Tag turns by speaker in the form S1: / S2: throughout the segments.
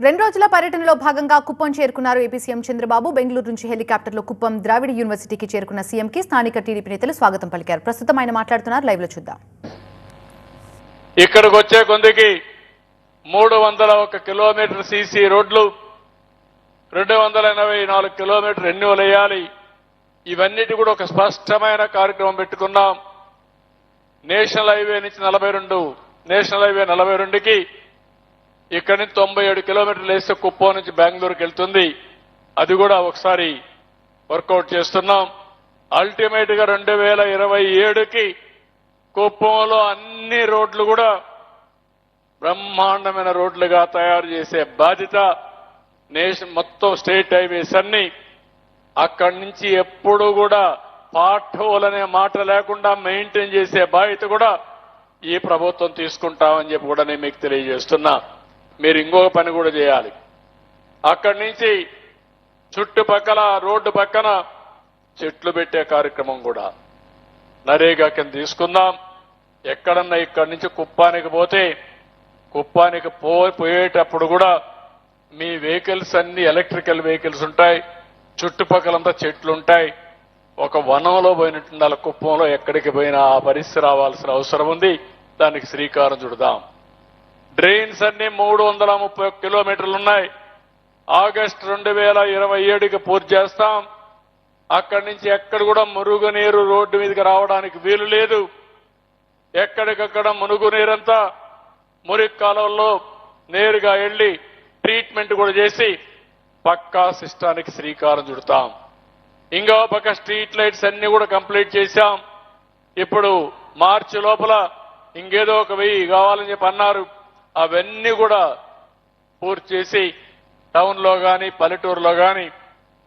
S1: రెండు రోజుల పర్యటనలో భాగంగా కుప్పం చేరుకున్నారు ఏపీ సీఎం చంద్రబాబు. బెంగళూరు నుంచి హెలికాప్టర్లో కుప్పం ద్రావిడ యూనివర్సిటీకి చేరుకున్న సీఎంకి స్థానిక టీడీపీ నేతలు స్వాగతం పలికారు. ప్రస్తుతం ఆయన మాట్లాడుతున్నారు. లైవ్ లో చూద్దాం.
S2: ఇక్కడికి వచ్చే కొందికి 301 కిలోమీటర్ సీసీ రోడ్లు, 284 కిలోమీటర్ రెన్యూవల్ వేయాలి. ఇవన్నిటి కూడా ఒక స్పష్టమైన కార్యక్రమం పెట్టుకున్నాం. నేషనల్ హైవే నుంచి 42కి ఇక్కడి నుంచి 97 కిలోమీటర్లు వేస్తే కుప్పం నుంచి బెంగళూరుకి వెళ్తుంది. అది కూడా ఒకసారి వర్కౌట్ చేస్తున్నాం. అల్టిమేట్ గా 2027కి కుప్పంలో అన్ని రోడ్లు కూడా బ్రహ్మాండమైన రోడ్లుగా తయారు చేసే బాధ్యత మొత్తం స్టేట్ హైవేస్ అన్ని. అక్కడి నుంచి ఎప్పుడు కూడా పార్ట్ హోల్ అనే మాట లేకుండా మెయింటైన్ చేసే బాధ్యత కూడా ఈ ప్రభుత్వం తీసుకుంటామని చెప్పి కూడా నేను మీకు తెలియజేస్తున్నా. మీరు ఇంకొక పని కూడా చేయాలి. అక్కడి నుంచి చుట్టుపక్కల రోడ్డు పక్కన చెట్లు పెట్టే కార్యక్రమం కూడా నరేగా కింద తీసుకుందాం. ఎక్కడన్నా ఇక్కడి నుంచి కుప్పానికి పోతే కుప్పానికి పోయేటప్పుడు కూడా మీ వెహికల్స్ అన్ని ఎలక్ట్రికల్ వెహికల్స్ ఉంటాయి. చుట్టుపక్కలంతా చెట్లు ఉంటాయి. ఒక వనంలో పోయినట్టుండాలి. కుప్పంలో ఎక్కడికి పోయినా ఆ పరిస్థితి రావాల్సిన అవసరం ఉంది. దానికి శ్రీకారం చుడదాం. డ్రైన్స్ అన్ని 330 కిలోమీటర్లు ఉన్నాయి. ఆగస్టు 2027కి పూర్తి చేస్తాం. అక్కడి నుంచి ఎక్కడ కూడా మురుగునీరు రోడ్డు మీదకి రావడానికి వీలు లేదు. ఎక్కడికక్కడ మురుగునీరంతా మురికి కాలువల్లో నేరుగా వెళ్లి ట్రీట్మెంట్ కూడా చేసి పక్కా సిస్టానికి శ్రీకారం చుడతాం. ఇంకో పక్క స్ట్రీట్ లైట్స్ అన్ని కూడా కంప్లీట్ చేశాం. ఇప్పుడు మార్చి లోపల ఇంకేదో ఒక 1000 కావాలని చెప్పి అన్నారు. అవన్నీ కూడా పూర్తి చేసి టౌన్లో కానీ పల్లెటూరులో కానీ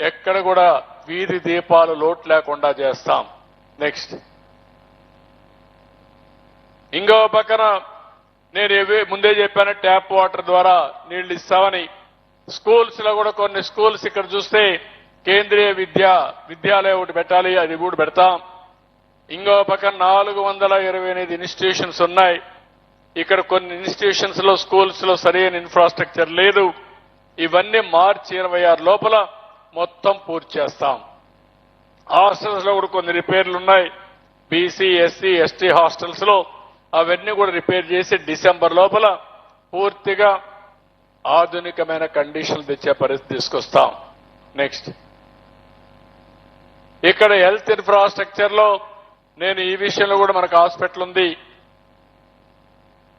S2: ఎక్కడ కూడా వీధి దీపాలు లోటు లేకుండా చేస్తాం. నెక్స్ట్ ఇంకో పక్కన నేను ముందే చెప్పాను, ట్యాప్ వాటర్ ద్వారా నీళ్లు ఇస్తామని. స్కూల్స్ లో కూడా కొన్ని స్కూల్స్ ఇక్కడ చూస్తే కేంద్రీయ విద్యాలయం ఒకటి పెట్టాలి, అది కూడా పెడతాం. ఇంకో పక్కన 428 ఇన్స్టిట్యూషన్స్ ఉన్నాయి. ఇక్కడ కొన్ని ఇన్స్టిట్యూషన్స్ లో స్కూల్స్ లో సరైన ఇన్ఫ్రాస్ట్రక్చర్ లేదు. ఇవన్నీ మార్చి 26 లోపల మొత్తం పూర్తి చేస్తాం. హాస్టల్స్ లో కూడా కొన్ని రిపేర్లు ఉన్నాయి. బీసీ, ఎస్సీ, ఎస్టీ హాస్టల్స్ లో అవన్నీ కూడా రిపేర్ చేసి డిసెంబర్ లోపల పూర్తిగా ఆధునికమైన కండిషన్లు తెచ్చే పరిస్థితి తీసుకొస్తాం. నెక్స్ట్ ఇక్కడ హెల్త్ ఇన్ఫ్రాస్ట్రక్చర్ లో నేను ఈ విషయంలో కూడా మనకు హాస్పిటల్ ఉంది,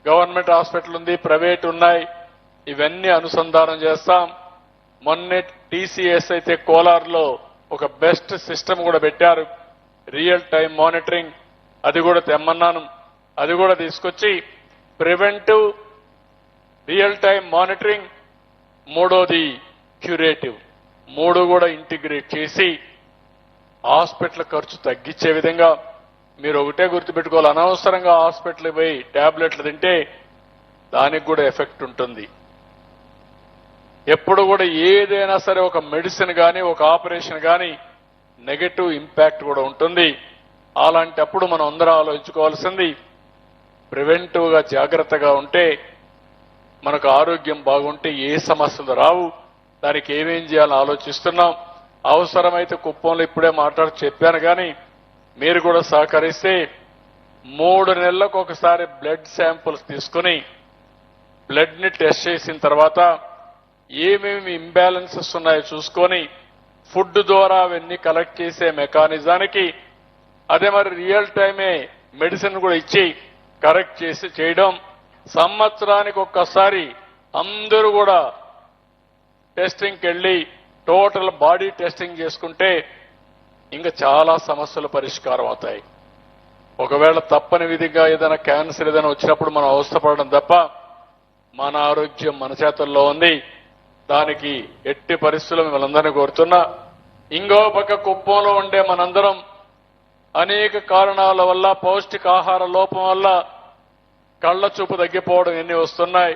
S2: గవర్నమెంట్ హాస్పిటల్ ఉంది, ప్రైవేట్ ఉన్నాయి. ఇవన్నీ అనుసంధానం చేస్తాం. మొన్నే టీసీఎస్ అయితే కోలార్లో ఒక బెస్ట్ సిస్టమ్ కూడా పెట్టారు, రియల్ టైం మానిటరింగ్. అది కూడా తెమ్మన్నాను. అది కూడా తీసుకొచ్చి ప్రివెంటివ్, రియల్ టైం మానిటరింగ్, మూడోది క్యూరేటివ్, 3 కూడా ఇంటిగ్రేట్ చేసి హాస్పిటల్ ఖర్చు తగ్గించే విధంగా. మీరు ఒకటే గుర్తుపెట్టుకోవాలి, అనవసరంగా హాస్పిటల్ పోయి టాబ్లెట్లు తింటే దానికి కూడా ఎఫెక్ట్ ఉంటుంది. ఎప్పుడు కూడా ఏదైనా సరే ఒక మెడిసిన్ కానీ ఒక ఆపరేషన్ కానీ నెగటివ్ ఇంపాక్ట్ కూడా ఉంటుంది. అలాంటప్పుడు మనం అందరూ ఆలోచించుకోవాల్సింది ప్రివెంటివ్ గా జాగ్రత్తగా ఉంటే మనకు ఆరోగ్యం బాగుంటే ఏ సమస్యలు రావు. దానికి ఏమేం చేయాలని ఆలోచిస్తున్నాం. అవసరమైతే కుప్పంలో ఇప్పుడే చెప్పాను కానీ మీరు కూడా సహకరిస్తే 3 నెలలకు ఒకసారి బ్లడ్ శాంపుల్స్ తీసుకుని బ్లడ్ ని టెస్ట్ చేసిన తర్వాత ఏమేమి ఇంబ్యాలెన్సెస్ ఉన్నాయో చూసుకొని ఫుడ్ ద్వారా అవన్నీ కలెక్ట్ చేసే మెకానిజానికి, అదే మరి రియల్ టైమే మెడిసిన్ కూడా ఇచ్చి కరెక్ట్ చేయడం. సంవత్సరానికి ఒక్కసారి అందరూ కూడా టెస్టింగ్కి వెళ్ళి టోటల్ బాడీ టెస్టింగ్ చేసుకుంటే ఇంకా చాలా సమస్యలు పరిష్కారం అవుతాయి. ఒకవేళ తప్పని విధిగా ఏదైనా క్యాన్సర్ ఏదైనా వచ్చినప్పుడు మనం అవస్థపడడం తప్ప మన ఆరోగ్యం మన చేతుల్లో ఉంది. దానికి ఎట్టి పరిస్థితుల్లో మిమ్మల్ని కోరుతున్నా. ఇంకో పక్క కుప్పంలో ఉండే మనందరం అనేక కారణాల వల్ల, పౌష్టికాహార లోపం వల్ల కళ్ల చూపు తగ్గిపోవడం ఎన్ని వస్తున్నాయి.